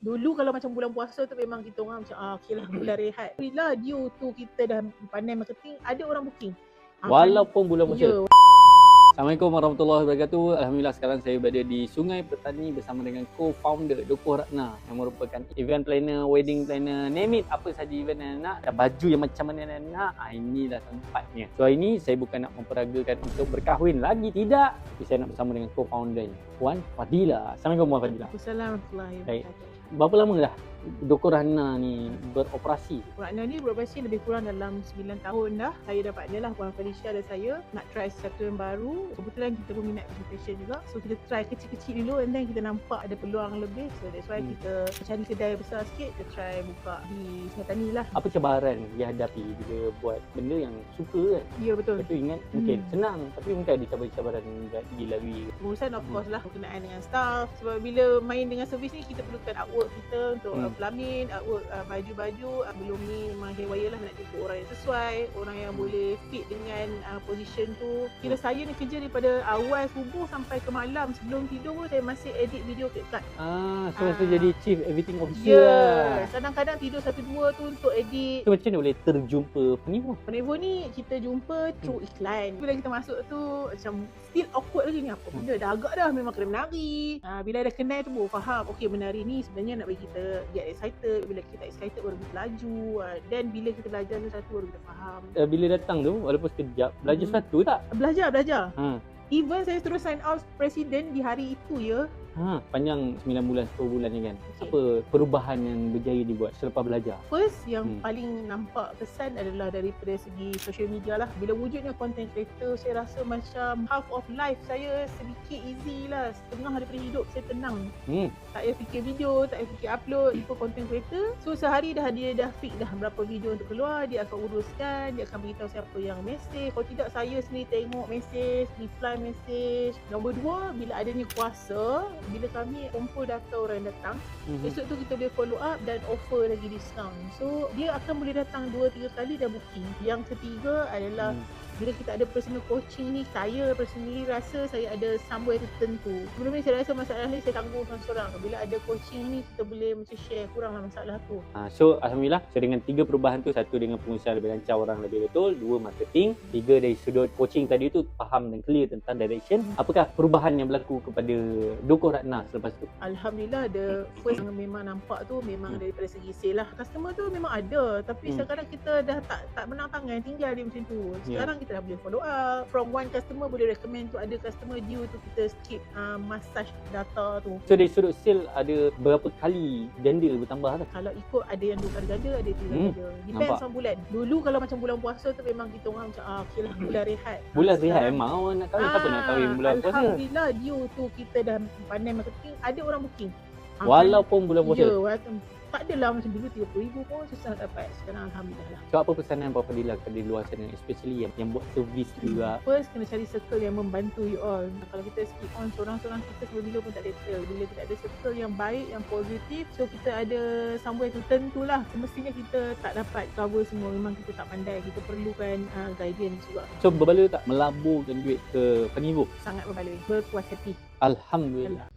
Dulu kalau macam bulan puasa tu memang kita orang macam okey lah bulan rehat. Bila due to kita dah pandai marketing, ada orang booking. Walaupun bulan puasa. Ya. Assalamualaikum warahmatullahi wabarakatuh. Alhamdulillah sekarang saya berada di Sungai Petani bersama dengan co-founder Dokoh Ratna yang merupakan event planner, wedding planner, name it, apa saja event yang nak, dan baju yang macam mana yang nak, inilah tempatnya. So hari ini saya bukan nak memperagakan untuk berkahwin lagi, tidak. Tapi saya nak bersama dengan co-founder Puan Fadila. Assalamualaikum Puan Fadila. Assalamualaikum. Baik. Berapa lama dah Dokoh Ratna ni beroperasi? Ratna ni beroperasi lebih kurang dalam 9 tahun dah. Saya dapat dia lah, Puan Felicia dan saya nak try sesuatu yang baru. Kebetulan kita pun minat fashion juga. So kita try kecil-kecil dulu and then kita nampak ada peluang lebih. So that's why kita cari kedai besar sikit, kita try buka di Sungai Petani lah. Apa cabaran dihadapi bila buat benda yang suka kan? Ya betul. Betul, ingat mungkin senang tapi mungkin ada cabaran dilalui. Urusan of course lah berkenaan dengan staff. Sebab bila main dengan servis ni kita perlukan artwork kita untuk pelamin, artwork baju-baju. Belum ni memang hair wire lah, nak jumpa orang yang sesuai, orang yang boleh fit dengan position tu. Kira saya ni kerja daripada awal subuh sampai ke malam. Sebelum tidur pun saya masih edit video cut. So jadi chief everything officer lah. Kadang-kadang tidur 1-2 tu untuk edit. So macam mana boleh terjumpa penipu? Penipu ni kita jumpa through iklan. Bila kita masuk tu macam still awkward lagi ni, apa benda dah agak dah memang kena menari. Bila dah kenal tu baru faham, okey menari ni sebenarnya nak bagi kita get excited. Bila kita excited baru kita laju. Dan bila kita belajar satu baru kita faham. Bila datang tu walaupun sekejap, belajar sesuatu tak? Belajar. Even saya terus sign out presiden di hari itu ya. Panjang 9 bulan, 10 bulan ni kan. Apa perubahan yang berjaya dibuat selepas belajar? First yang paling nampak kesan adalah daripada segi social media lah. Bila wujudnya content creator, saya rasa macam half of life saya sedikit easy lah. Setengah daripada hidup saya tenang. Tak payah fikir video, tak payah fikir upload. Ikut content creator. So sehari dia dah fix dah berapa video untuk keluar. Dia akan uruskan, dia akan beritahu siapa yang mesej. Kalau tidak saya sendiri tengok mesej, reply mesej. Nombor 2, bila adanya kuasa, bila kami kumpul data orang yang datang, esok tu kita boleh follow up dan offer lagi discount. So dia akan boleh datang 2-3 kali dah booking. Yang ketiga adalah bila kita ada personal coaching ni, saya personally rasa saya ada somewhere tertentu. Sebelum ni saya rasa masalah ni saya tanggung seorang-seorang. Bila ada coaching ni kita boleh macam share kuranglah masalah tu. So Alhamdulillah, so dengan 3 perubahan tu, 1 dengan pengusaha lebih lancar orang lebih betul, 2 marketing, 3 dari sudut coaching tadi tu faham dan clear tentang direction. Apakah perubahan yang berlaku kepada Dokoh Ratna selepas tu? Alhamdulillah, the first yang memang nampak tu memang daripada segi sale lah. Customer tu memang ada, tapi sekarang kita dah tak menang tangan, tinggal dia macam tu. Sekarang kita dah boleh follow up. From one customer boleh recommend to other customer due to kita skip massage data tu. So dari sudut sale ada berapa kali ganda bertambah tak? Kalau ikut ada yang 2 kali ganda, ada 3 kali ganda. Depends on bulan. Dulu kalau macam bulan puasa tu memang kita orang macam okey lah bulan rehat. Bulan rehat memang orang nak kahwin, siapa nak kahwin bulan puasa? Alhamdulillah due to kita dah pandai marketing, ada orang booking. Walaupun bulan puasa? Ya, tak adalah macam dulu 30,000 pun susah dapat. Sekarang Alhamdulillah lah. So apa pesanan Puan Fadila kepada luar sana, especially yang buat servis juga? First kena cari circle yang membantu you all. Kalau kita skip on seorang-seorang kita sebelum pun tak ada circle. Bila kita ada circle yang baik, yang positif, so kita ada somewhere tertentu lah. Semestinya kita tak dapat cover semua. Memang kita tak pandai. Kita perlukan guidance juga. So berbaloi tak melaburkan duit ke penipu? Sangat berbaloi. Berpuas hati. Alhamdulillah.